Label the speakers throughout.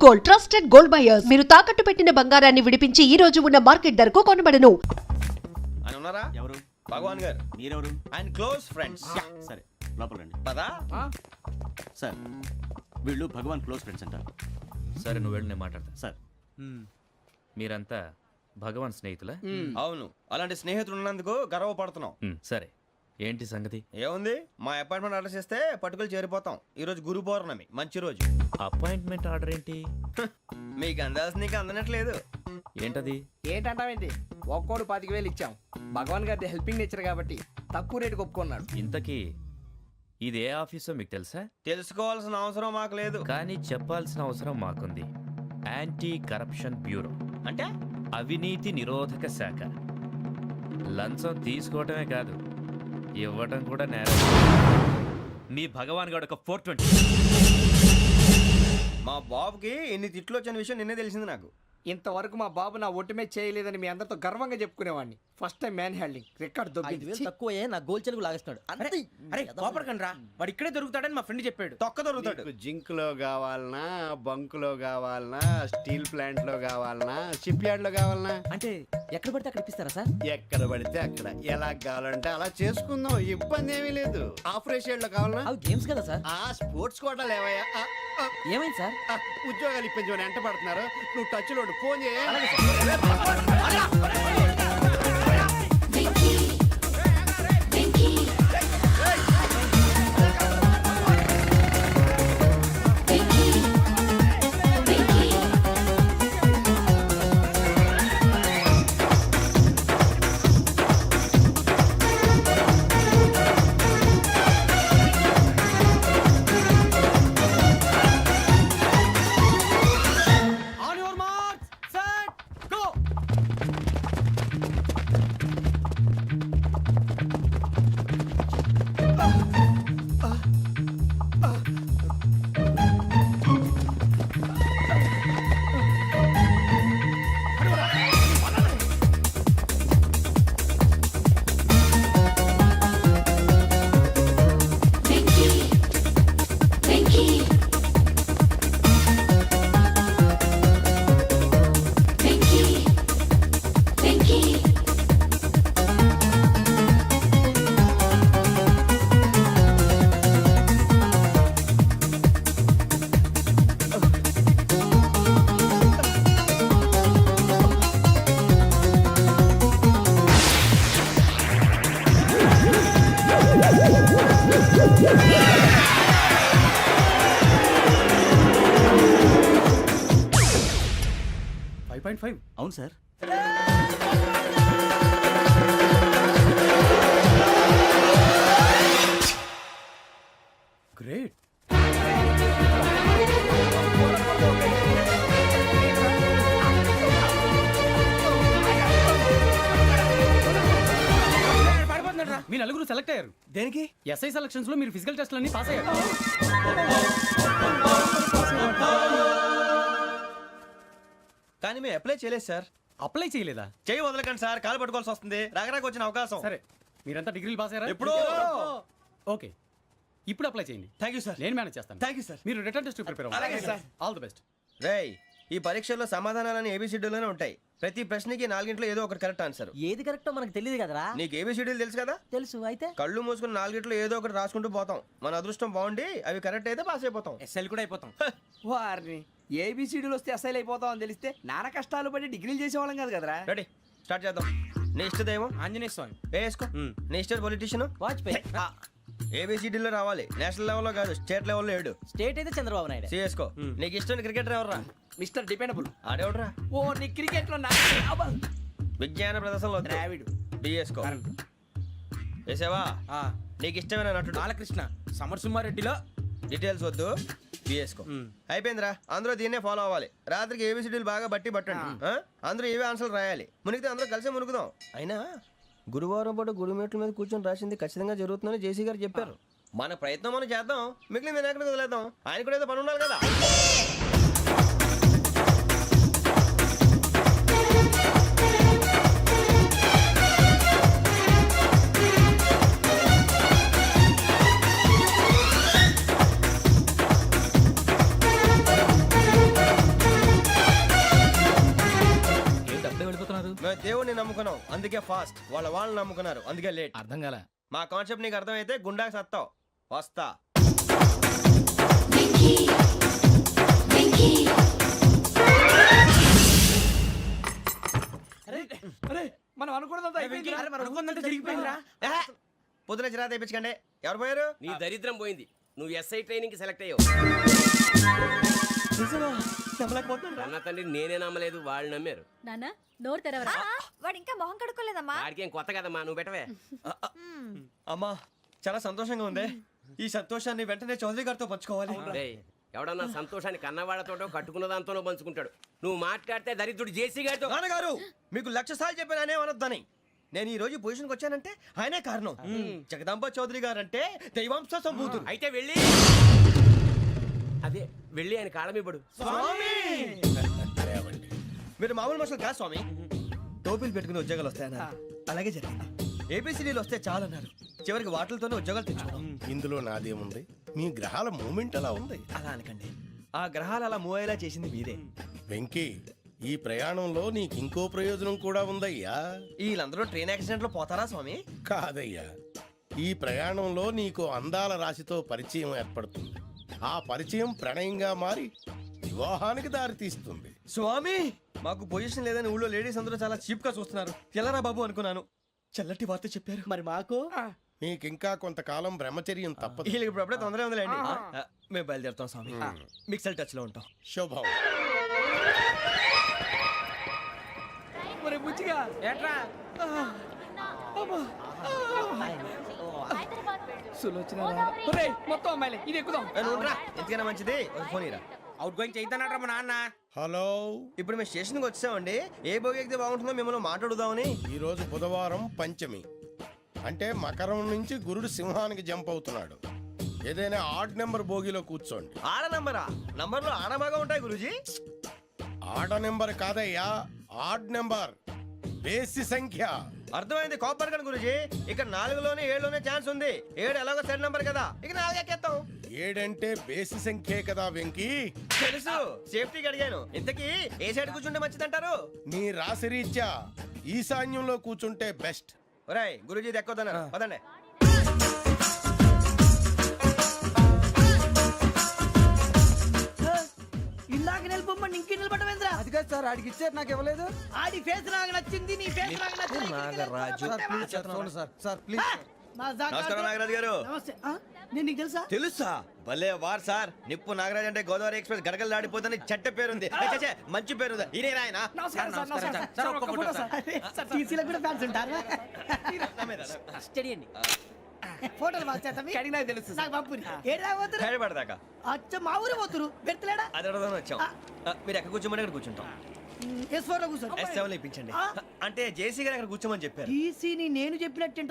Speaker 1: Gold, trusted gold buyers. మీరు తాకట్టు పెట్టిన బంగారాన్ని విడిపించి ఈ రోజు ఉన్న మార్కెట్ ధరకు కొనబడను.
Speaker 2: ఆయన ఉన్నారా?
Speaker 3: ఎవరు?
Speaker 2: భగవాన్ గారు.
Speaker 3: మీరెవరు?
Speaker 2: ఆయన క్లోజ్ ఫ్రెండ్స్.
Speaker 3: సరే లోపల రండి.
Speaker 2: పదా?
Speaker 3: సార్ వీళ్ళు భగవాన్ క్లోజ్ ఫ్రెండ్స్ అంటారు.
Speaker 4: సరే నువ్వు వెళ్ళి నేను మాట్లాడతా.
Speaker 3: సార్
Speaker 4: మీరంతా భగవాన్ స్నేహితులా?
Speaker 2: అవును, అలాంటి స్నేహితులు ఉన్నందుకు గర్వపడుతున్నాం.
Speaker 4: సరే ఏంటి సంగతి?
Speaker 2: ఏముంది, మా అపాయింట్మెంట్ ఆర్డర్ చేస్తే పట్టుకులు చేరిపోతాం. ఈ రోజు గురు పౌర్ణమి, మంచి రోజు.
Speaker 4: అపాయింట్మెంట్ ఆర్డర్ ఏంటి?
Speaker 2: మీకు అందాల్సిన నీకు అందనట్లేదు.
Speaker 4: ఏంటది?
Speaker 5: ఏంటంటావేంటి? ఒక్కోడు 25,000 ఇచ్చాం. భగవాన్ గారి హెల్పింగ్ నేచర్ కాబట్టి తక్కువ రేటుకి ఒప్పుకున్నాడు.
Speaker 4: ఇంతకీ ఇది ఏ ఆఫీసో మీకు తెలుసా?
Speaker 2: తెలుసుకోవాల్సిన అవసరం మాకు లేదు,
Speaker 4: కానీ చెప్పాల్సిన అవసరం మాకుంది. యాంటీ కరప్షన్ బ్యూరో
Speaker 2: అంటే
Speaker 4: అవినీతి నిరోధక శాఖ. లంచం తీసుకోవటమే కాదు, ఇవ్వటం కూడా నేరం. మీ భగవాన్ గారు ఒక 420.
Speaker 2: మా బాబుకి ఎన్ని తిట్లు వచ్చిన విషయం నిన్నే తెలిసింది నాకు.
Speaker 5: ఇంతవరకు మా బాబు నా ఒట్టుమే చేయలేదని మీ అందరితో గర్వంగా చెప్పుకునేవాడిని. First time man handing record దొబ్బింది.
Speaker 6: తక్కువే నా గోల్ చెలుగు లాగేస్తున్నాడు.
Speaker 5: అరే కోపడకండి రా, వాడు ఇక్కడే దొరుకుతాడని మా ఫ్రెండ్ చెప్పాడు.
Speaker 2: తొక్క దొరుకుతాడు.
Speaker 7: జింక్ లో కావాలనా, బంక్ లో కావాలనా, స్టీల్ ప్లాంట్ లో కావాలనా, షిప్ యార్డ్ లో కావాలనా,
Speaker 6: అంటే ఎక్కడ పడితే అక్కడ ఇప్పిస్తారా సార్?
Speaker 7: ఎక్కడ పడితే అక్కడ ఎలా కావాలంటే అలా చేసుకుందాం, ఇబ్బంది ఏమీ లేదు. ఆపరేషన్ లో కావాలనా,
Speaker 6: అవి గేమ్స్ కదా సార్.
Speaker 7: ఆ స్పోర్ట్స్ కోటా లేవయ్యా.
Speaker 6: ఏమైంది సార్?
Speaker 7: ఉద్యోగాలు ఇప్పించమని ఎంట పడుతున్నారు. నువ్వు టచ్ లో ఫోన్ చేయ.
Speaker 3: అవును సార్.
Speaker 5: గ్రేట్.
Speaker 8: మీ నలుగురు సెలెక్ట్ అయ్యారు.
Speaker 2: దేనికి?
Speaker 8: ఎస్ఐ సెలక్షన్స్ లో మీరు ఫిజికల్ టెస్ట్ అన్ని పాస్ అయ్యారు.
Speaker 2: కానీ మేము అప్లై చేయలేదు సార్.
Speaker 8: అప్లై చేయలేదా?
Speaker 2: చేయి వదలకండి సార్, కాలు పట్టుకోవాల్సి వస్తుంది. రాగరాకు వచ్చిన అవకాశం.
Speaker 8: సరే మీరంతా డిగ్రీలు పాస్ అయ్యారా?
Speaker 2: ఎప్పుడో.
Speaker 8: ఓకే ఇప్పుడు అప్లై చేయండి.
Speaker 2: Thank you sir.
Speaker 8: నేను మేనేజ్ చేస్తాను.
Speaker 2: Thank you sir.
Speaker 8: మీరు రిటర్న్ టెస్ట్ ప్రిపేర్
Speaker 2: అలాగే
Speaker 8: అవ్వండి.
Speaker 2: సార్.
Speaker 8: All the best.
Speaker 2: రేయ్, ఈ పరీక్షల్లో సమాధానాలని ఏబిసిడ్యూల్లోనే ఉంటాయి. ప్రతి ప్రశ్నకి 4 ఏదో ఒకటి కరెక్ట్ ఆన్సర్.
Speaker 6: ఏది కరెక్టో మనకు తెలియదు కదరా.
Speaker 2: నీకు ఏబిసిడ్యూల్ తెలుసు కదా?
Speaker 6: తెలుసు. అయితే
Speaker 2: కళ్ళు మూసుకుని 4 ఏదో ఒకటి రాసుకుంటూ పోతాం. మన అదృష్టం బాగుండి అవి కరెక్ట్ అయితే పాస్ అయిపోతాం.
Speaker 5: ఎస్ఎల్ కూడా అయిపోతాం. వారిని ఏబిసిడీలు వస్తే ఎస్ఐలు అయిపోతాం అని తెలిస్తే నాన్న కష్టాలు పడి డిగ్రీలు చేసేవాళ్ళం కాదు కదరా.
Speaker 2: రెడీ, స్టార్ట్ చేద్దాం. నీ ఇష్టదేమో
Speaker 8: ఆంజనేయ స్వామి.
Speaker 2: వేసుకో. నీ ఇష్ట పొలిటీషియన్
Speaker 6: వాజ్పేయి.
Speaker 2: ఏబిసిడీలో రావాలి, నేషనల్ లెవెల్లో కాదు, స్టేట్ లెవెల్లో 7.
Speaker 6: స్టేట్ అయితే చంద్రబాబు నాయుడు.
Speaker 2: సిఎస్కో. నీకు ఇష్టం క్రికెటర్ ఎవర్రా?
Speaker 5: Mister dependable.
Speaker 2: ఆడేవడరా?
Speaker 5: ఓ నీ క్రికెట్ లో
Speaker 2: విజ్ఞాన ప్రదర్శనలో
Speaker 5: ద్రావిడు.
Speaker 2: డిఎస్కో. వేసావా? నీకు ఇష్టమైన నటుడు?
Speaker 8: బాలకృష్ణ. సమర్ సుమారెడ్డిలో
Speaker 2: డీటెయిల్స్ వద్దు, బిఎస్కో. అయిపోయిందిరా, అందరూ దీన్నే ఫాలో అవ్వాలి. రాత్రికి ఏబిసిడీలు బాగా బట్టి పట్టండి. అందరూ ఏవే ఆన్సర్లు రాయాలి. మునిగితే అందరూ కలిసి మునుగుదాం. అయినా గురువారం పాటు గురుమేట్ల మీద కూర్చొని రాసింది ఖచ్చితంగా జరుగుతుందని జేసీ గారు చెప్పారు. మన ప్రయత్నం మనం చేద్దాం, మిగిలింది వినాయకుడికి వదిలేద్దాం. ఆయన కూడా ఏదో పని ఉండాలి కదా. దేవుడిని నమ్ముకున్నాం అందుకే ఫాస్ట్, వాళ్ళని నమ్ముకున్నారు అందుకే లేట్.
Speaker 8: అర్థం కాల.
Speaker 2: మా కాన్సెప్ట్ నీకు అర్థమైతే గుండాకి సత్తావు. వస్తా.
Speaker 5: అరే మనం అనుకున్నదంతా అయిపోయింది.
Speaker 6: అనుకున్నట్టు జరిగిపోయిందిరా.
Speaker 2: ఏహే, పొద్దున చిరా తెప్పించకండి. ఎవరు పోయారు?
Speaker 9: నీ దరిద్రం పోయింది. నువ్వు ఎస్ఐ ట్రైనింగ్ కి సెలెక్ట్ అయ్యావు. అన్న తండ్రి నేనే నమ్మలేదు, వాళ్ళు నమ్మారు.
Speaker 10: నానా నోరు తెరవరా.
Speaker 11: వాడు ఇంకా మొహం కడుక్కోలేదమ్మా.
Speaker 9: వాడికి ఏం కొత్త కదమ్మా, నువ్వు పెట్టవే.
Speaker 2: అమ్మా చాలా సంతోషంగా ఉంది. ఈ సంతోషాన్ని వెంటనే చౌదరి గారితో పంచుకోవాలి.
Speaker 9: డేయ్, ఎవడన్నా సంతోషాన్ని కన్నవాళ్లతోటో కట్టుకున్న దాంతోనో పంచుకుంటాడు. నువ్వు మాట్లాడితే దరిద్రుడు జేసీ గారితో.
Speaker 2: నాన్నగారు మీకు 1,00,000 సార్లు చెప్పాను అనే అనొద్దని. నేను ఈ రోజు పొజిషన్కి వచ్చానంటే ఆయనే కారణం. జగదాంబ చౌదరి గారు అంటే దైవాంశ సంభూతుడు.
Speaker 9: అయితే వెళ్ళి అదే వెళ్ళి ఆయన కాళమివ్వడు.
Speaker 2: మీరు మామూలు మనుషులు కాదు స్వామి. టోపీలు పెట్టుకుని ఉద్యోగాలు వస్తాయన్నారు, అలాగే జరిగింది. ఏపీసీడీలు వస్తే చాలన్నారు, చివరికి వాటిలతోనే ఉద్యోగాలు తెచ్చుకున్నాం.
Speaker 7: ఇందులో నాదేముంది, మీ గ్రహాల మూమెంట్ అలా ఉంది.
Speaker 2: అలా అనకండి, ఆ గ్రహాలు అలా మూవ్ అయ్యేలా చేసింది మీరే.
Speaker 7: వెంకీ, ఈ ప్రయాణంలో నీకు ఇంకో ప్రయోజనం కూడా ఉందయ్యా.
Speaker 2: వీళ్ళందరూ ట్రైన్ యాక్సిడెంట్ లో పోతారా స్వామి?
Speaker 7: కాదయ్యా, ఈ ప్రయాణంలో నీకు అందాల రాశితో పరిచయం ఏర్పడుతుంది. ఆ పరిచయం ప్రణయంగా మారి వివాహానికి దారితీస్తుంది.
Speaker 2: స్వామి మాకు పొజిషన్ లేదని ఊళ్ళో లేడీస్ అందరూ చాలా చీప్ గా చూస్తున్నారు. ఎలారా బాబు అనుకున్నాను, చల్లటి వార్త చెప్పారు.
Speaker 6: మరి మాకు
Speaker 7: నీకింకా కొంతకాలం బ్రహ్మచర్యం తప్పదు.
Speaker 2: వీళ్ళకి ఇప్పుడు అప్పుడే తొందరగా ఉందిలేండి. మేము బయలుదేరుతాం స్వామి, మిక్సెల్ టచ్ లో ఉంటాం.
Speaker 7: శుభం.
Speaker 5: మరి బుచ్చిగా
Speaker 6: ఏట్రా
Speaker 5: సులోచన మొత్తం అమ్మాయిలే, ఇది ఎక్కుదాం.
Speaker 2: ఎందుకైనా మంచిది ఒక ఫోన్ ఇరా.
Speaker 8: అవుట్ గోయింగ్ చేద్దానట్రా మా నాన్న.
Speaker 7: హలో,
Speaker 2: ఇప్పుడు మేము స్టేషన్కి వచ్చామండి. ఏ బోగి ఎక్కితే బాగుంటుందో మిమ్మల్ని మాట్లాడుదామని.
Speaker 7: ఈరోజు బుధవారం పంచమి, అంటే మకరం నుంచి గురుడు సింహానికి జంప్ అవుతున్నాడు. ఏదైనా ఆడ్ నెంబర్ బోగిలో కూర్చోండి.
Speaker 2: ఆడ నంబరా? నంబర్లో ఆడ బాగా ఉంటాయి గురూజీ.
Speaker 7: ఆడ నెంబర్ కాదయ్యా, ఆడ్ నెంబర్, బేసి సంఖ్య.
Speaker 2: అర్థమైంది, కాపర్ కానీ గురూజీ. ఇక్కడ 4లోనే 7లోనే ఛాన్స్ ఉంది. 7 ఎలాగో సెడ్ నంబర్ కదా, ఇక 4 ఎక్కేస్తాం.
Speaker 7: 7 అంటే బేసి సంఖ్యే కదా వెంకీ.
Speaker 2: తెలుసు, సేఫ్టీకి అడిగాను. ఇంతకీ ఏ సైడ్ కూర్చుంటే మంచిదంటారు?
Speaker 7: నీ రాశి రీత్యా ఈశాన్యంలో కూర్చుంటే బెస్ట్.
Speaker 2: ఒరాయ్ గురూజీ దెక్కొద్దన్నారు, పదండి.
Speaker 6: ఇందాక నిలబొమ్మని ఇంకే నిలబడమేంద్రా.
Speaker 5: అది కాదు సార్, ఆడికి ఇచ్చారు, నాకు ఇవ్వలేదు.
Speaker 6: ఆడి ఫేస్ నాకు నచ్చింది, నీ ఫేస్ నాకు నచ్చింది.
Speaker 2: నమస్కారం నాగరాజు గారు.
Speaker 6: నమస్తే. నేను నీకు తెలుసా?
Speaker 2: తెలుసా? భలే వార్ సార్. నిప్పు నాగరాజ్ అంటే గోదావరి ఎక్స్ప్రెస్ గడగలు దాడిపోతుంది చెట్ట పేరుంది. ఛే, మంచి పేరు. ఇదే ఆయన.
Speaker 5: నమస్కారం సార్, నమస్కారం సార్. సార్, ఒక్క ఫోటో సార్.
Speaker 6: సార్ టీసీలో కూడా ఫ్యాన్స్ ఉంటారా? స్టడీ అండి. ఫోటోలు
Speaker 5: కడిగి నాకు తెలుసు సార్.
Speaker 6: నాకు పంపుని ఏడా పోతురు?
Speaker 2: హైదరాబాద్
Speaker 6: అచ్చ మా ఊరు పోతురు, పెడతలేడా?
Speaker 2: అది అడగదాం వచ్చాం. మీరు ఎక్కడ కూర్చోమని అక్కడ కూర్చుంటాం.
Speaker 6: S4 లో కూర్చో.
Speaker 2: S7 ఇప్పించండి. అంటే జేసీ గారు అక్కడ కూర్చోమని చెప్పారు.
Speaker 6: టీసీని నేను చెప్పినట్టు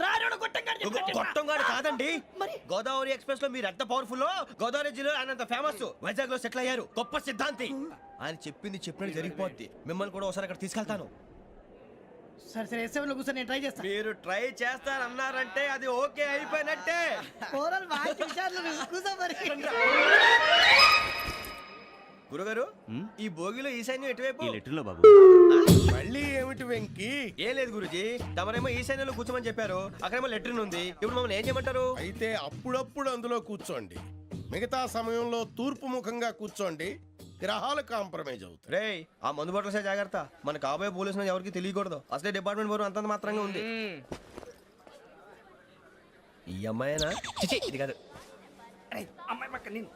Speaker 2: గొట్టంగాడు కాదండి.
Speaker 6: మరి
Speaker 2: గోదావరి ఎక్స్ప్రెస్ లో మీరు ఎంత పవర్ఫుల్, గోదావరి జిల్లా ఆయన ఫేమస్. వైజాగ్ లో సెటిల్ అయ్యారు, గొప్ప సిద్ధాంతి. ఆయన చెప్పింది చెప్పినట్టు జరిగిపోద్ది. మిమ్మల్ని కూడా ఒకసారి అక్కడ తీసుకెళ్తాను.
Speaker 6: సరే సరే, S7 లో కూర్చొని నేను ట్రై చేస్తాను.
Speaker 2: మీరు ట్రై చేస్తారన్నారంటే అది ఓకే అయిపోయినట్టే.
Speaker 6: ఓరల్ వాయిస్ విషయాలు కూర్చో మరి.
Speaker 2: గురుగారు, ఈ భోగిలో ఈశాన్యం ఎటువైపు?
Speaker 3: ఈ లెటర్లో బాబు.
Speaker 7: మళ్ళీ ఏమిటి వెంకీ?
Speaker 2: ఏం లేదు గురుజీ, తమరేమో ఈశాన్యంలో కూర్చోమని చెప్పారు, అక్కడేమో లెటర్ ఉంది. ఇప్పుడు మమ్మల్ని ఏం చేయమంటారు?
Speaker 7: అయితే అప్పుడప్పుడు అందులో కూర్చోండి, మిగతా సమయంలో తూర్పు ముఖంగా కూర్చోండి. గ్రహాలు కాంప్రమైజ్ అవుతాయి.
Speaker 2: రేయ్, ఆ మందు బట్టలసే జాగ్రత్త. మన కాబోయే పోలీసులు ఎవరికి తెలియకూడదు. అసలే డిపార్ట్మెంట్ బోరు అంతంత మాత్రంగా ఉంది. ఈ అమ్మాయినా? చిచి, ఇది కాదు.
Speaker 5: అమ్మాయి పక్క నేను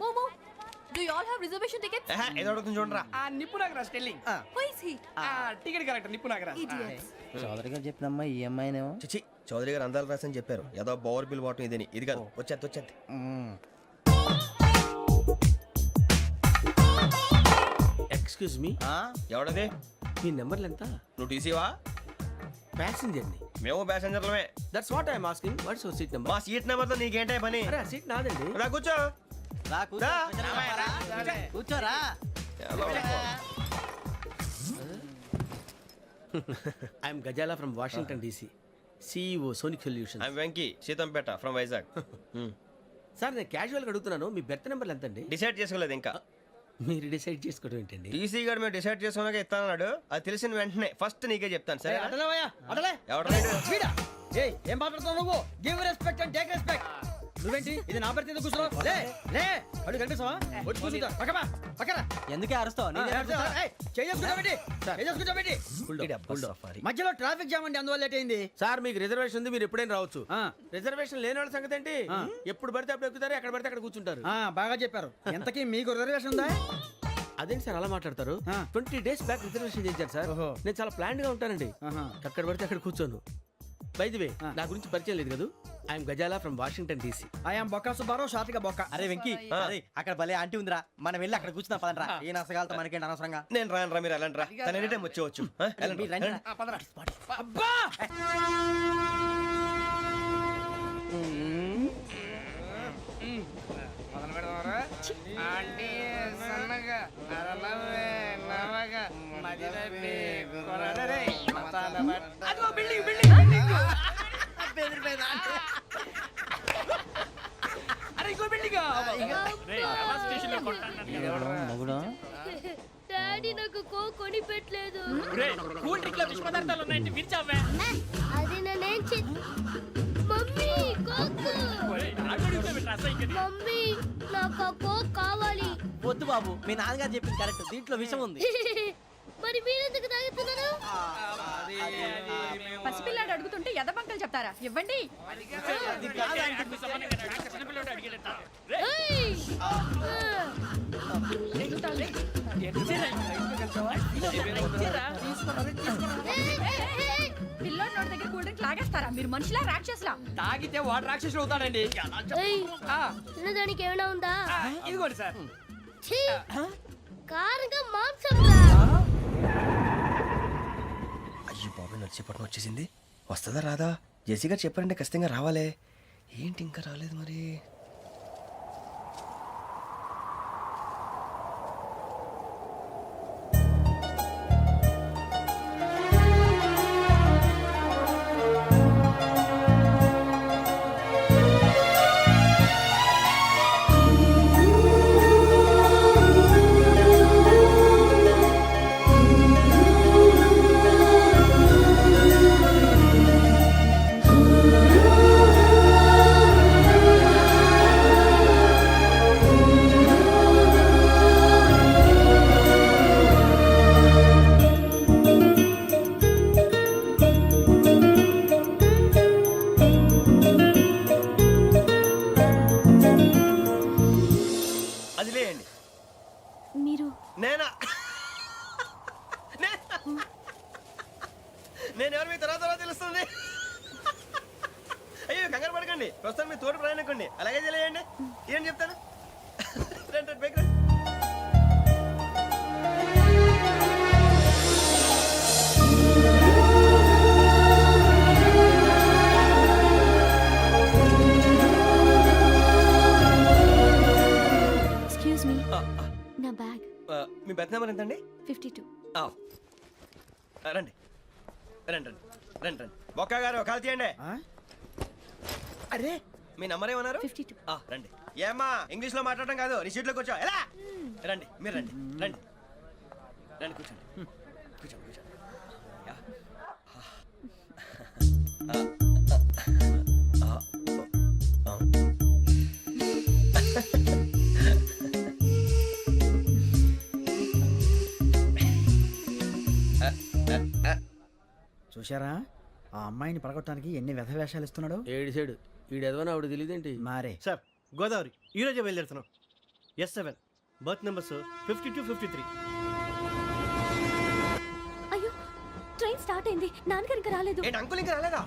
Speaker 10: మోమో do you all have reservation tickets?
Speaker 2: ఏదో అడుగుతుంది చూడరా.
Speaker 5: ఆ నిప్పు Nagaraj telling.
Speaker 10: Who is he?
Speaker 5: Ticket correct, నిప్పు నాగరాజ్.
Speaker 6: చౌదరి గారు చెప్పినమ్మా ఈ అమ్మాయినేమో.
Speaker 2: చిచి, చౌదరి గారు అందాలు రాసని చెప్పారు. ఏదో బోర్ బిల్ వాటం ఇదని. ఇది కాదు, వచ్చేది.
Speaker 9: Excuse me,
Speaker 2: ఎవడది?
Speaker 9: మీ నెంబర్లు ఎంత?
Speaker 2: నువ్వు టీసీవా?
Speaker 9: ప్యాసింజర్ ని.
Speaker 2: మేము ప్యాసెంజర్లమే.
Speaker 9: That's what I'm asking. What's your seat number?
Speaker 2: మా సీట్ నెంబర్ తో నీకేంటే పని?
Speaker 9: అరే, ఆ సీట్ నాదండి.
Speaker 2: రా కూర్చో. రా.
Speaker 6: కూర్చోరా.
Speaker 9: I'm Gazala from Washington DC, CEO Sonic Solutions.
Speaker 2: I'm Venky, Seethampeta from Vizag.
Speaker 9: Sir, నేను క్యాజువల్గా అడుగుతున్నాను, మీ బెర్త్ నెంబర్లు ఎంత అండి?
Speaker 2: డిసైడ్ చేసుకోలేదు ఇంకా.
Speaker 8: మీరు డిసైడ్ చేసుకోవడం ఏంటండి?
Speaker 2: టీసీ గారు మేము డిసైడ్ చేసుకున్నాక ఇస్తానన్నాడు. అది తెలిసిన వెంటనే ఫస్ట్ నీకే చెప్తాను. సరే
Speaker 6: అటలేవయ్యా అటలే
Speaker 2: ఎవరు
Speaker 6: వీడా ఏయ్ ఏం మాట్లాడుతున్నావు నువ్వు? Give respect and take respect. నువ్వేంటి ఇది నా పరిస్థితి ఎందుకు కూర్చున్నావు? లే లే అడు కనిపిస్తావా? వచ్చి కూర్చుంటా పక్కమా పక్కన
Speaker 8: ఎందుకే అరుస్తావు?
Speaker 6: మధ్యలో ట్రాఫిక్ జామ్ అండి, అందువల్ల లేట్ అయింది.
Speaker 8: సార్ మీకు రిజర్వేషన్ ఉంది, మీరు ఎప్పుడైనా రావచ్చు. రిజర్వేషన్ లేని వాళ్ళ సంగతి ఏంటి? ఎప్పుడు పడితే అప్పుడు ఎక్కుతారు, ఎక్కడ పడితే అక్కడ కూర్చుంటారు.
Speaker 6: బాగా చెప్పారు. ఎంతకీ మీకు రిజర్వేషన్ ఉందా?
Speaker 8: అదేంటి సార్ అలా మాట్లాడతారు? 20 days బ్యాక్ రిజర్వేషన్ చేశారు సార్.
Speaker 6: ఓహో.
Speaker 8: నేను చాలా ప్లాన్డ్ గా ఉంటానండి. అక్కడ పడితే అక్కడ కూర్చోను. బై ది వే నా గురించి పరిచయం లేదు కదా, I'm Gazala from Washington DC.
Speaker 6: I'm Bokka Subbarao, షాతిక బొక్క.
Speaker 5: అరే వెంకీ అక్కడ భలే ఆంటీ ఉందిరా, మనం వెళ్ళి అక్కడ కూర్చున్నా పదరా. ఏ నసగాలతో మనకేంటి అనవసరంగా.
Speaker 2: నేను రాను రా, మీరు వెళ్ళండి రా. తన ఎనీ టైం వచ్చేవచ్చు. వెళ్ళండి.
Speaker 6: అబ్బా
Speaker 10: డాడీ నాకు కోక్ కొని పెట్టలేదు. అది నేనేం మమ్మీ కోక్. మమ్మీ నాకు ఆ కోక్ కావాలి.
Speaker 5: వద్దు బాబు, మీ నాన్నగారు చెప్పింది కరెక్ట్, దీంట్లో విషయం ఉంది.
Speaker 10: మరి మీరెందుకు తాగుతున్నారు?
Speaker 11: పసిపిల్లాడు అడుగుతుంటే ఎదబంకలు చెప్తారా? ఇవ్వండి.
Speaker 10: ఏయ్!
Speaker 11: పిల్లోడి నోటి దగ్గర కూల్ డ్రింక్ లాగేస్తారా? మీరు మనుషులా రాక్షసులా?
Speaker 5: తాగితే వాడు రాక్షసుడు అవుతాడండి.
Speaker 10: ఏయ్! తినడానికి ఏమైనా ఉందా?
Speaker 6: ఇదిగోండి సార్.
Speaker 10: ఛీ! కారంగా మాంసం రా.
Speaker 2: అయ్యో బాబాయ్, నడిచేపట్నం వచ్చేసింది. వస్తుందా రాదా? జెసి గారు చెప్పారంటే ఖచ్చితంగా రావాలే. ఏంటి ఇంకా రాలేదు మరి? అది లేయండి.
Speaker 10: మీరు
Speaker 2: నేనా? నేను ఎవరు మీ తర్వాత తెలుస్తుంది. అయ్యో కంగారు పడకండి, ప్రస్తుతం మీ తోటి ప్రయాణకండి. అలాగే తెలియండి. ఏం చెప్తాను? రండి రండి, బైక్ రండి.
Speaker 10: ఎక్స్క్యూజ్ మీ, నా బ్యాగ్.
Speaker 2: మీ బెత్ నెంబర్ ఎంతండి?
Speaker 10: 52.
Speaker 2: రండి రండి రండి రండి రండి. బొక్క గారు కాల్ తీయండి. అరే మీ నంబర్ ఏమన్నారు?
Speaker 10: 52.
Speaker 2: రండి. ఏమ్మా ఇంగ్లీష్ లో మాట్లాడటం కాదు, నీ సీట్లోకి వచ్చా. ఎలా రండి, మీరు రండి రండి రండి, కూర్చోండి కూర్చోండి కూర్చోండి. యా.
Speaker 6: చూశారా ఆ అమ్మాయిని పడగొట్టడానికి ఎన్ని వ్యధ వేషాలు ఇస్తున్నాడు?
Speaker 8: ఏడు సైడు ఈడు ఎదవని ఆవిడ తెలియదేంటి?
Speaker 6: మారే
Speaker 5: సార్ గోదావరి ఈ రోజే బయలుదేరుతున్నాం. S7 berth numbers 52, 53.
Speaker 10: అయ్యో, ట్రైన్ స్టార్ట్ అయింది. నాన్నగారు ఇంకా రాలేదు.
Speaker 2: ఏంటి అంకుల్ ఇంకా రాలేదా?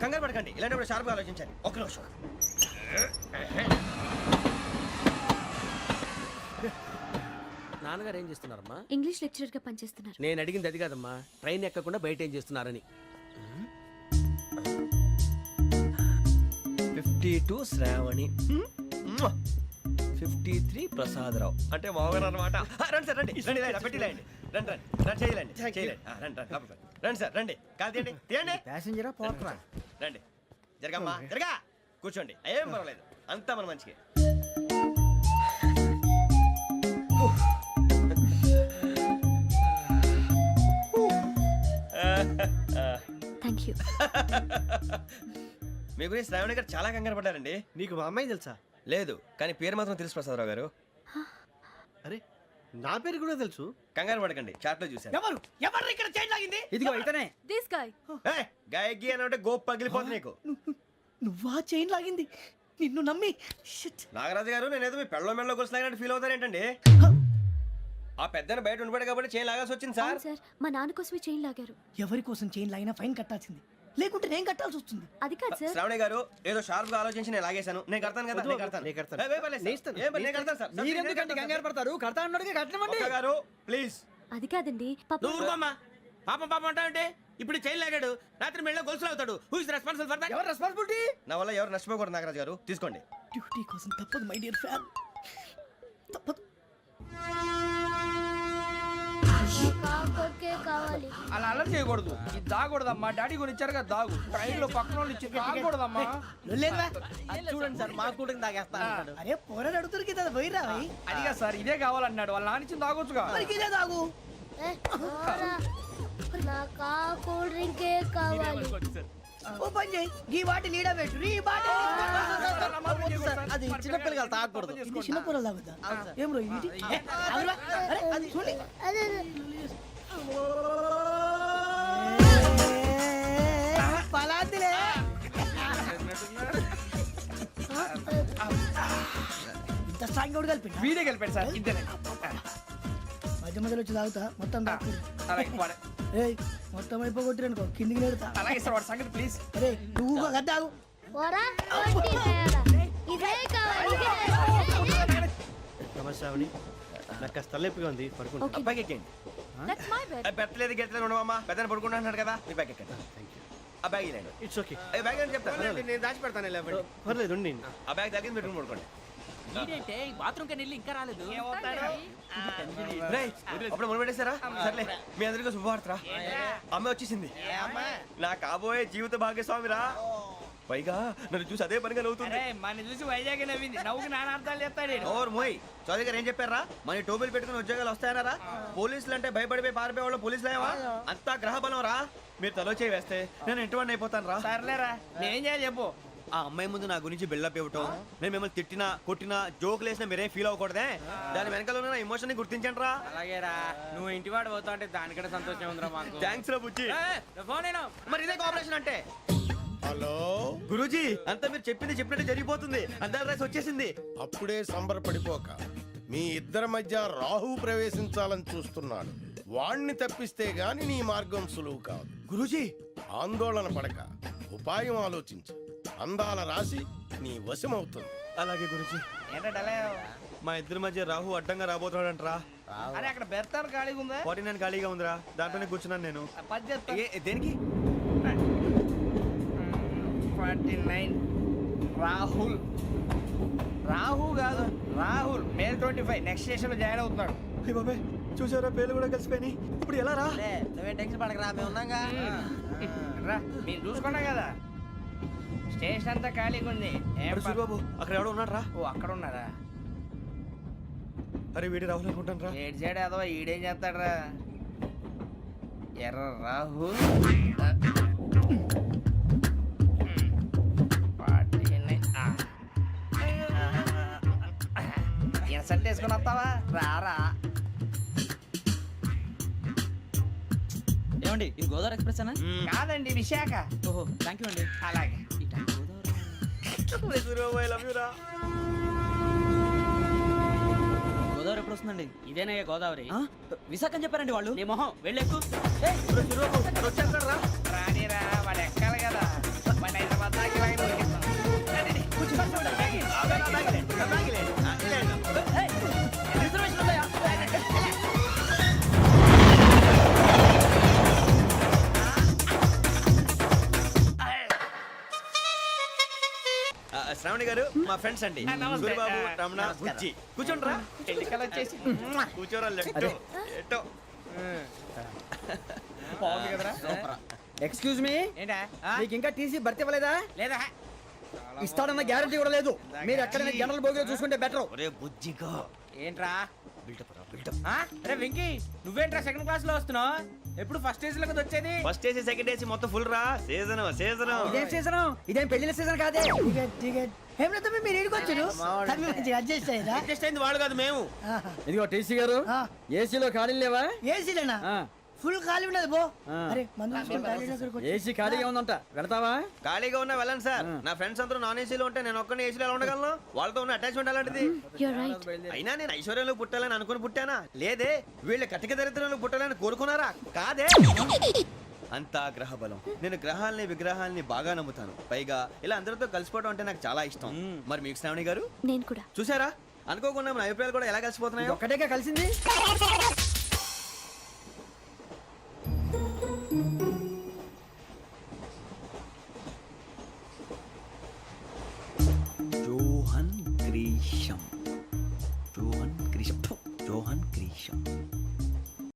Speaker 2: కంగారు పడకండి, ఇలాంటప్పుడు షార్ప్గా ఆలోచించండి. ఒక్క నిమిషం.
Speaker 8: నాన్నగారు ఏం చేస్తున్నారమ్మా?
Speaker 10: ఇంగ్లీష్ లెక్చరర్ గా పనిచేస్తున్నారు.
Speaker 8: నేను అడిగింది అది కాదమ్మా, ట్రైన్ ఎక్కకుండా బయట ఏం చేస్తున్నారని.
Speaker 2: 52 శ్రావణి, 53 ప్రసాదరావు అంటే మామగారు అనమాట. రండి సార్, రండి రండి, పెట్టి లేండి. రండి రండి రండి, చేయలేండి చేయలేండి. రండి రండి లోపలికి రండి సార్, రండి. కాలు తీయండి తీయండి.
Speaker 6: ప్యాసింజరా పోట్రా?
Speaker 2: రండి, జరగమ్మా జరగా. కూర్చోండి ఏం పర్వాలేదు అంతా మన మంచిగా.
Speaker 10: Thank you.
Speaker 2: మీ గురించి శ్రావణి గారు చాలా కంగారు పడ్డారండి.
Speaker 8: నీకు మా అమ్మాయి తెలుసా?
Speaker 2: లేదు కానీ పేరు మాత్రం తెలుసు ప్రసాదరావు గారు.
Speaker 8: అరే నా పేరు కూడా తెలుసు.
Speaker 2: కంగారు పడకండి, చాట్ లో చూశాను.
Speaker 5: ఎవరు ఎవరు ఇక్కడ చైన్ లాగింది?
Speaker 6: ఇదిగో ఇతనే.
Speaker 10: This guy.
Speaker 2: గాయకి అని అంటే గోప్ పగిలిపోతుంది నీకు.
Speaker 5: నువ్వా చైన్ లాగింది? నిన్ను నమ్మి
Speaker 2: నాగరాజు గారు నేనేదో మీ పెళ్ళ మెళ్ళ గురిసిలాగినట్టు ఫీల్ అవుతారు ఏంటండి? ఆ పెద్దని బయట ఉండిపోయాడు కాబట్టి చేయి లాగాల్సి వచ్చింది సార్.
Speaker 10: సార్ మా నాన్న కోసమే చైన్ లాగారు.
Speaker 5: ఎవరి కోసం చైన్ లాగినా ఫైన్ కట్టాల్సింది, లేకుంటే నేను కట్టాల్సి వస్తుంది.
Speaker 10: అది కాదు సార్.
Speaker 2: శ్రావణి గారు ఏదో షార్ప్ గా ఆలోచించి నేను లాగేశాను. నేను కడతాను కదా, నేను కడతాను.
Speaker 8: నేను కడతాను.
Speaker 2: ఏ, పర్లేదు సార్.
Speaker 8: నేను ఇస్తాను.
Speaker 2: ఏ, నేను కడతాను సార్.
Speaker 6: మీరెందుకంటే కంగారు పడతారు? కడతా అన్నాడుగా కట్టమండి.
Speaker 2: ఒక్క గారు ప్లీజ్.
Speaker 10: అది కాదండి పాప.
Speaker 8: నువ్వు ఊరుకోమ్మా. పాపం పాపం అంటావంటే ఇప్పుడు చైన్ లాగాడు, రాత్రి మెళ్ళ గొలుసులు అవుతాడు. Who is responsible for that?
Speaker 6: ఎవరు రెస్పాన్సిబిలిటీ?
Speaker 2: నా వల్ల ఎవరు నష్టపోకూడదు నాగరాజు గారు, తీసుకోండి.
Speaker 5: డ్యూటీ కోసం తప్పదు మై డియర్ ఫ్యాన్, తప్పదు. అలా అలర్ట్ చేయకూడదు. ఇది దాగకూడదమ్మా. డాడీ కొని ఇచ్చారు కదా దాగు. ట్రైన్ లో పక్కన వాళ్ళు ఇచ్చి దాగకూడదమ్మా.
Speaker 8: చూడండి సార్, మా కూడా తాగేస్తా అంటాడు.
Speaker 5: అరే పోరాడు అడుగుతారు కదా పోయిరా. అదిగా సార్ ఇదే కావాలన్నాడు. వాళ్ళ నాన్న ఇచ్చింది తాగొచ్చుగా. ఇదే తాగు. ఓ పని చేయి, ఈ బాటి లీడ పెట్టు. ఈ బాటి
Speaker 8: అది చిన్నపిల్లలు తాగకూడదు.
Speaker 5: చిన్నపిల్లలు తాగుతా. ఏం రో ఇది? అరే అది చూడండి. పలాతిలే. ఇంత స్ట్రాంగ్ కూడా కలిపి వీడే కలిపాడు సార్. ఇద్దరే మధ్య మధ్యలో వచ్చి తాగుతా. మొత్తం ఏయ్ మొత్తం అయిపోగొట్టిరనుకో కిందికి నేడుతా. అలాగే సార్ వాడి సంగతి ప్లీజ్. అరే నువ్వు గద్దాగు.
Speaker 8: నమస్తే ఆవిడ, నాకు కాస్త తలెప్పిగా ఉంది, పడుకుంటా.
Speaker 10: Okay.
Speaker 2: బ్యాగ్ ఎక్కండి.
Speaker 10: That's my bed.
Speaker 2: పెట్టలేదు గెట్టలేదు ఉండమమ్మా. పెద్దని పడుకుంటున్నాడు కదా, మీ బ్యాగ్ ఎక్కండి. ఆ బ్యాగ్ ఇలాండి.
Speaker 8: It's okay.
Speaker 2: బ్యాగ్ అని చెప్తాను.
Speaker 8: నేను దాచి పెడతాను. పర్లేదు ఉండి.
Speaker 2: ఆ బ్యాగ్ తగ్గింది పెట్టుకుని పడుకోండి.
Speaker 6: బాత్రూమ్ కి వెళ్ళి ఇంకా రాలేదు.
Speaker 2: రేయ్, అప్పుడు మొదలు పెట్టేశారా? సర్లే, మీ అందరికీ శుభవార్తరా. అమ్మ వచ్చేసింది. నా కాబోయే జీవిత భాగ్యస్వామిరా. పైగా నన్ను చూసి అదే పనిగా నవ్వుతుంది.
Speaker 5: మన చూసి వైజాగ్ నవ్వింది. నవ్వుకి నాన్న అర్థాలు చెప్తాడు.
Speaker 2: ఓర్ మోయ్, చౌదరి గారు ఏం చెప్పారా? మన టోబీలు పెట్టుకుని ఉద్యోగాలు వస్తాయనరా? పోలీసులు అంటే భయపడిపోయి పారిపోయే వాళ్ళు పోలీసులేవా? అంతా గ్రహ బలం రా. మీరు తలో చేయి వేస్తే నేను ఇంటివాడిని అయిపోతాను రా.
Speaker 5: సర్లేరా, నేనేం చేయాలి చెప్పు.
Speaker 2: ఆ అమ్మాయి ముందు నా గురించి బిల్డప్ ఇవ్వటం, నేను మిమ్మల్ని తిట్టినా కొట్టినా జోకులు వేసినా మీరేం ఫీల్ అవ్వకూడదే. దాని వెనకాల ఉన్న ఎమోషన్ ని గుర్తించండి రా.
Speaker 5: అలాగేరా, నువ్వు ఇంటివాడు పోతా అంటే దానికంటే సంతోషం ఉందిరా మాకు.
Speaker 2: థ్యాంక్స్ రా బుజ్జి.
Speaker 5: ఫోన్ అయినా
Speaker 2: మరి ఇదే కోఆపరేషన్ అంటే.
Speaker 7: హలో
Speaker 2: గురూజీ, అంతా మీరు చెప్పింది చెప్పినట్టు జరిగిపోతుంది. అందరి రైస్ వచ్చేసింది.
Speaker 7: అప్పుడే సంబరపడిపోక. మీ ఇద్దరి మధ్య రాహు ప్రవేశించాలని చూస్తున్నాడు. వాణ్ణి తప్పిస్తే గాని నీ మార్గం సులువు కాదు.
Speaker 2: గురూజీ,
Speaker 7: ఆందోళన పడక, ఉపాయం ఆలోచించు. అందాల రాశి నీ వశమవుతుంది.
Speaker 2: అలాగే గురూజీ.
Speaker 5: ఏంటంటే
Speaker 2: మా ఇద్దరి మధ్య రాహు అడ్డంగా రాబోతున్నాడంటరా.
Speaker 5: అరే అక్కడ బెర్తాను ఖాళీగా ఉందా?
Speaker 2: 49 ఖాళీగా ఉందిరా, దాంట్లోనే కూర్చున్నాను నేను. దేనికి?
Speaker 5: 49 రాహుల్. రాహు కాదు, రాహుల్. మే 25 నెక్స్ట్ స్టేషన్ లో జాయిన్ అవుతున్నాడు.
Speaker 2: అయ్య బాబాయ్, చూసారా పేర్లు కూడా కలిసిపోయినాయి. ఇప్పుడు ఎలా రా?
Speaker 5: నువ్వే టెన్షన్ పడకరా, మేము ఉన్నాగా. రా, మీరు చూసుకున్నాం కదా. స్టేషన్ అంతా ఖాళీగా ఉంది.
Speaker 2: అరే సూరిబాబు, అక్కడ ఎవడో ఉన్నాడు రా.
Speaker 5: ఓ అక్కడ ఉన్నారా?
Speaker 2: అరే వీడి రాహుల్ అనుకుంటాను రా.
Speaker 5: ఏడు సైడ్ అదో ఈడేం చేస్తాడరా? ఎర్ర రాహుల్. ఇన్సల్ట్ వేసుకుని వస్తావా? రారా.
Speaker 6: ఏమండి ఇది గోదావరి ఎక్స్ప్రెస్ అనా?
Speaker 5: కాదండి, విశాఖ.
Speaker 6: ఓహో థ్యాంక్ యూ అండి.
Speaker 5: అలాగే.
Speaker 2: సూరిబాబు, ఐ లవ్ యు రా.
Speaker 6: గోదావరి ఎప్పుడు వస్తుందండి? ఇదేనయ్య గోదావరి. విశాఖ అని చెప్పారండి వాళ్ళు. నీ మొహం వెళ్ళెక్కు.
Speaker 2: వచ్చేస్తాడు రా.
Speaker 5: రానిరా, వాడు ఎక్కాలి కదా. వాడు హైదరాబాద్ దాకా ఇలాగే దొరికిస్తాం.
Speaker 6: రిజర్వేషన్ ఉందా?
Speaker 2: శ్రావణి గారు మా ఫ్రెండ్స్ అండి. సూరిబాబు, రమణ, బుజ్జి. కూర్చోండి రా.
Speaker 5: ఎన్నికలు వచ్చేసి
Speaker 2: కూర్చోరా. లెట్టో ఎట్టో.
Speaker 6: బాగుంది కదరా? ఎక్స్క్యూజ్ మీ,
Speaker 5: ఏంటా?
Speaker 6: నీకు ఇంకా టీసీ భర్తీ ఇవ్వలేదా?
Speaker 5: లేదా
Speaker 6: ఇస్తాడన్న గ్యారంటీ కూడా లేదు. మీరు ఎక్కడైనా జనరల్ బోగిలో చూసుకుంటే బెటర్.
Speaker 2: ఒరే బుజ్జిగా
Speaker 6: ఏంట్రా
Speaker 2: బిల్డప్ రా బిల్డప్.
Speaker 6: అరే వెంకీ, నువ్వేంట్రా సెకండ్ క్లాస్ లో వస్తున్నావు? ఎప్పుడు ఫస్ట్ ఏజ్ లో కదా వచ్చేది?
Speaker 2: ఫస్ట్ ఏసీ సెకండ్ ఏసీ మొత్తం ఫుల్ రా. Season season.
Speaker 6: ఇదేం సీజన్? ఇదేం పెళ్లిన సీజన్ కాదే.
Speaker 5: టికెట్ టికెట్ ఏం లేదు తమ్మి, మీరు ఇడికి వచ్చారు అడ్జస్ట్ అయ్యారా?
Speaker 2: అడ్జస్ట్ అయింది వాళ్ళు కాదు మేము.
Speaker 6: ఇదిగో టీసీ గారు, ఏసీలో ఖాళీ లేవా?
Speaker 5: ఏసీలేనా? ఫుల్ ఖాళీ ఉన్నది బో. అరే మందు తీసుకొని టాయిలెట్ దగ్గరకు వచ్చి.
Speaker 6: ఏసీ ఖాళీగా ఉందంట, వెళ్తావా?
Speaker 2: ఖాళీగా ఉన్నా వెళ్ళండి సార్. నా ఫ్రెండ్స్ అందరూ నాన్ ఏసీలో ఉంటే నేను ఒక్కనే ఏసీలో ఎలా ఉండగలను? వాళ్ళతో ఉన్న అటాచ్మెంట్ అలాంటిది.
Speaker 10: You're right.
Speaker 2: అయినా నేను ఐశ్వర్యంలో పుట్టాలని అనుకుని పుట్టానా? లేదే. వీళ్ళ కటిక దరిద్రంలో పుట్టాలని కోరుకున్నారా? కాదే. అంతా గ్రహ బలం. నేను గ్రహాలని విగ్రహాలని బాగా నమ్ముతాను. పైగా ఇలా అందరితో కలిసిపోవడం అంటే నాకు చాలా ఇష్టం. మరి మీకు శ్రావణి గారు?
Speaker 10: నేను కూడా.
Speaker 2: చూసారా, అనుకోకుండా మన అభిప్రాయాలు కూడా ఎలా కలిసిపోతున్నాయి.
Speaker 6: ఒక్కటేగా కలిసింది.
Speaker 2: జోహన్ గ్రీషం.